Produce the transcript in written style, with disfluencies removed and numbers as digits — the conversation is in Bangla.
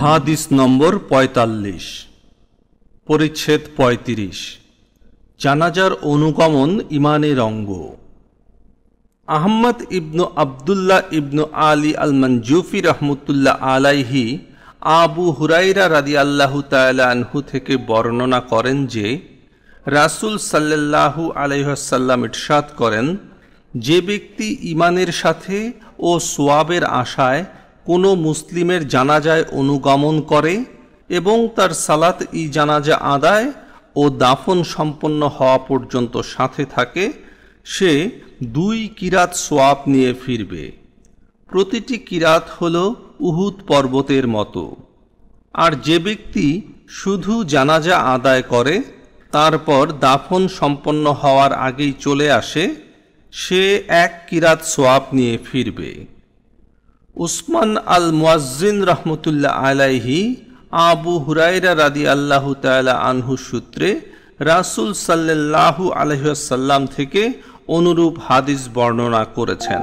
হাদিস নম্বর ৪৫, পরিচ্ছেদ ৩৫। জানাজার অনুগমন ইমানের অঙ্গ। আহমদ ইবনু আবদুল্লাহ ইবনু আলী আল মনজুফি রহমতুল্লাহ আলাইহি আবু হুরাইরা রাদিয়াল্লাহু তাআলা আনহু থেকে বর্ণনা করেন যে রাসূল সাল্লাল্লাহু আলাইহি ওয়াসাল্লাম ইরশাদ করেন, যে ব্যক্তি ইমানের সাথে ও সোয়াবের আশায় কোনো মুসলিমের জানাজায় অনুগমন করে এবং তার সালাত ই জানাজা আদায় ও দাফন সম্পন্ন হওয়া পর্যন্ত সাথে থাকে, সে 2 কিরাত সোয়াব নিয়ে ফিরবে। প্রতিটি কিরাত হল উহুদ পর্বতের মতো। আর যে ব্যক্তি শুধু জানাজা আদায় করে তারপর দাফন সম্পন্ন হওয়ার আগেই চলে আসে, সে 1 কিরাত সোয়াব নিয়ে ফিরবে। উসমান আল মুয়াজ্জিন রহমতুল্লাহ আলাইহি আবু হুরাইরা রাদিয়াল্লাহু তাআলা আনহু সূত্রে রাসূল সাল্লাল্লাহু আলাইহি ওয়াসাল্লাম থেকে অনুরূপ হাদিস বর্ণনা করেছেন।